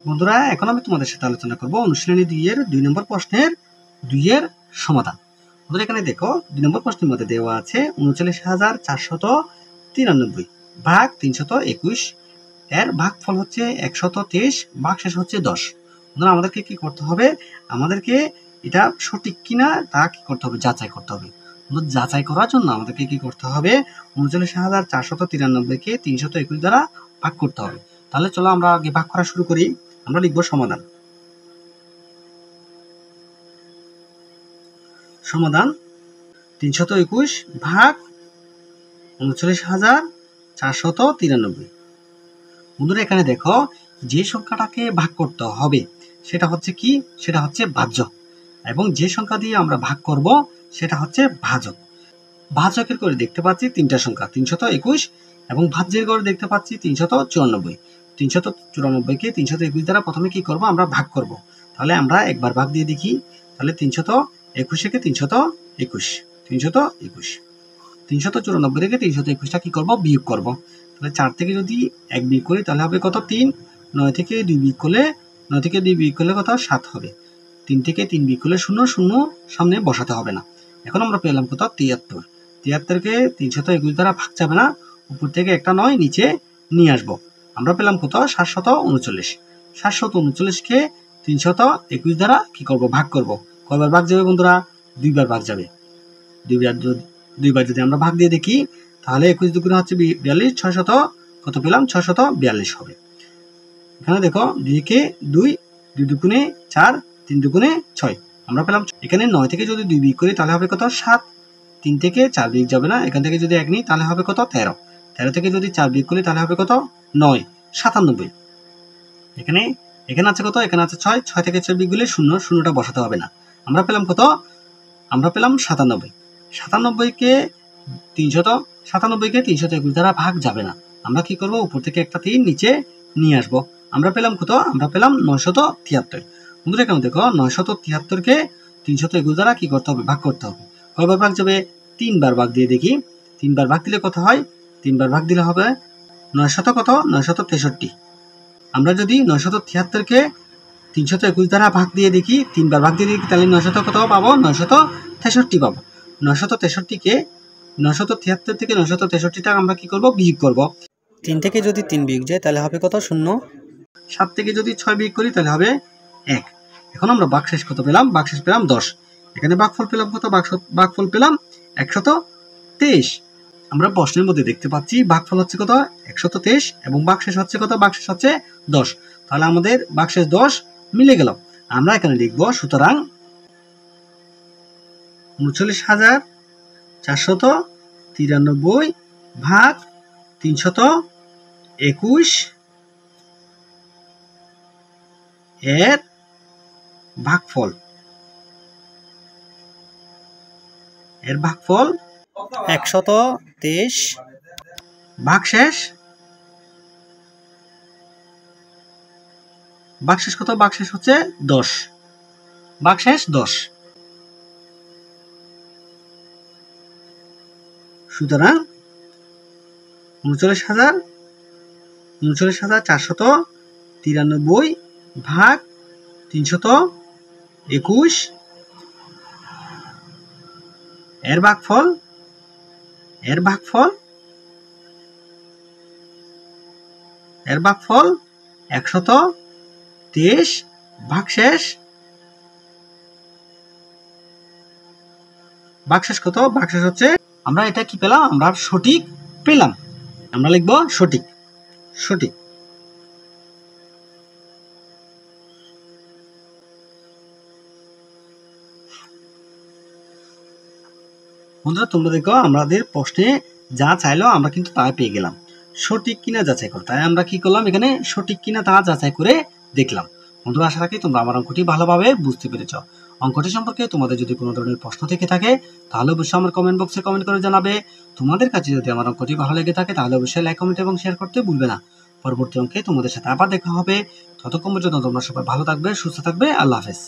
বন্ধুরা, এখন আমি তোমাদের সাথে আলোচনা করব অনুশীলনী 2 এর 2 নম্বর প্রশ্নের 2 এর সমাধান। বন্ধুরা, এখানে দেখো 2 নম্বর প্রশ্নের মধ্যে দেওয়া আছে ৩৯,৪৯৩ ভাগ ৩২১ এর ভাগফল হচ্ছে ১২৩, ভাগশেষ হচ্ছে ১০। বন্ধুরা, আমাদেরকে কি করতে হবে? আমাদেরকে এটা সঠিক কিনা তা কি করতে হবে? যাচাই করতে হবে। যাচাই করার জন্য আমাদেরকে কি করতে হবে? ৩৯,৪৯৩ কে ৩২১ দ্বারা ভাগ করতে হবে। তাহলে চলো আমরা আগে ভাগ করা শুরু করি। আমরা লিখব সমাধান। সমাধান ৩২১ ভাগ ৩৯,৪৯৩। বন্ধুরা, এখানে দেখো যে সংখ্যাটাকে ভাগ করতে হবে সেটা হচ্ছে কি? সেটা হচ্ছে ভাজ্য, এবং যে সংখ্যা দিয়ে আমরা ভাগ করব সেটা হচ্ছে ভাজক। ভাজকের করে দেখতে পাচ্ছি তিনটা সংখ্যা ৩২১, এবং ভাজ্যের করে দেখতে পাচ্ছি ৩৯৪। ৩94কে ৩২১ দ্বারা প্রথমে কি করব? আমরা ভাগ করব। তাহলে আমরা একবার ভাগ দিয়ে দেখি। তাহলে ৩২১কে ৩২১, ৩২১, ৩94 থেকে ৩২১টা কি করব? বিয়োগ করব। তাহলে 4 থেকে যদি 1 বিয়োগ করি তাহলে হবে কত? 3। 9 থেকে 2 বিয়োগ করলে 9 থেকে 2 বিয়োগ করলে কত? 7 হবে। 3 থেকে 3 বিয়োগ করলে 0, 0 সামনে বসাতে হবে না। এখন আমরা পেলাম কত? 73। 73কে ৩২১ দ্বারা ভাগ যাবে না, উপর থেকে একটা 9 নিচে নিয়ে আসবো। আমরা পেলাম কত? 739। 739কে ৩২১ দ্বারা কি করব? ভাগ করব। কয়বার ভাগ যাবে বন্ধুরা? 2 বার ভাগ যাবে। 2 বার যদি আমরা ভাগ দিয়ে দেখি তাহলে 21 দুগুণে হচ্ছে 42, 600 কত পেলাম? 642 হবে। এখানে দেখো 2 কে 2, 2 দুগুণে 4, 3 দুগুণে 6 আমরা পেলাম। এখানে 9 থেকে যদি 2 বিয়োগ করি তাহলে হবে কত? 7। 3 থেকে 4 বিয়োগ যাবে না, এখান থেকে যদি 1 নিই তাহলে হবে কত? 13। 13 থেকে যদি 4 বিয়োগ করি তাহলে হবে কত? 9। 97। এখানে আছে কত? এখানে আছে 6। 6 থেকে 4 বিয়োগ করলে 0, 0টা বসাতে হবে না। আমরা পেলাম কত? আমরা পেলাম 97। 97কে 321 দ্বারা ভাগ যাবে না। আমরা কি করব? উপর থেকে একটা 3 নিচে নিয়ে আসব। আমরা পেলাম কত? আমরা পেলাম 973। বন্ধুরা, কেমন দেখো 973কে 321 দ্বারা কি করতে হবে? ভাগ করতে হবে। কয়বার ভাগ যাবে? 3 বার ভাগ দিয়ে দেখি। 3 বার ভাগ দিলে কত হয়? 3 বার ভাগ দিলে হবে 900 কত? 963। আমরা যদি 973কে 321 দ্বারা ভাগ দিয়ে দেখি, 3 বার ভাগ দিয়ে দেখি, তাহলে 900 কত পাবো? 963 পাবো। 963কে 973 থেকে 963টা আমরা কি করব? বিয়োগ করব। 3 থেকে যদি 3 বিয়োগ যায় তাহলে হবে কত? 0। 7 থেকে যদি 6 বিয়োগ করি তাহলে হবে 1। এখন আমরা ভাগশেষ কত পেলাম? ভাগশেষ পেলাম 10। এখানে ভাগফল পেলাম কত? ভাগফল পেলাম 123। আমরা প্রশ্নের মধ্যে দেখতে পাচ্ছি ভাগফল হচ্ছে কত? 123, এবং ভাগশেষ হচ্ছে কত? ভাগশেষ হচ্ছে 10। তাহলে আমাদের ভাগশেষ 10 মিলে গেল। আমরা এখানে লিখব সুতরাং ৩৯,৪৯৩ ভাগ ৩২১ এর ভাগফল 123, ভাগশেষ কত? ভাগশেষ হচ্ছে 10। ভাগশেষ 10। সুতরাং ৩৯,৪৯৩ ভাগ ৩২১ এর ভাগফল 123, ভাগশেষ কত? ভাগশেষ হচ্ছে, আমরা এটা কি পেলাম? আমরা সঠিক পেলাম। আমরা লিখব সঠিক। বন্ধুরা, তোমরা দেখো আমাদের প্রশ্নে যা চাইলো আমরা কিন্তু তা পেয়ে গেলাম। সঠিক কিনা যাচাই করতে, তাই আমরা কি করলাম? এখানে সঠিক কিনা তা যাচাই করে দেখলাম। বন্ধুরা, আশা রাখি তোমরা আমার অঙ্কটি ভালোভাবে বুঝতে পেরেছ। অঙ্কটি সম্পর্কে তোমাদের যদি কোনো ধরনের প্রশ্ন থেকে থাকে তাহলে অবশ্যই আমার কমেন্ট বক্সে কমেন্ট করে জানাবে। তোমাদের কাছে যদি আমার অঙ্কটি ভালো লেগে থাকে তাহলে অবশ্যই লাইক, কমেন্ট এবং শেয়ার করতে ভুলবে না। পরবর্তী অঙ্কে তোমাদের সাথে আবার দেখা হবে। ততক্ষণ পর্যন্ত তোমরা সবাই ভালো থাকবে, সুস্থ থাকবে। আল্লাহ হাফেজ।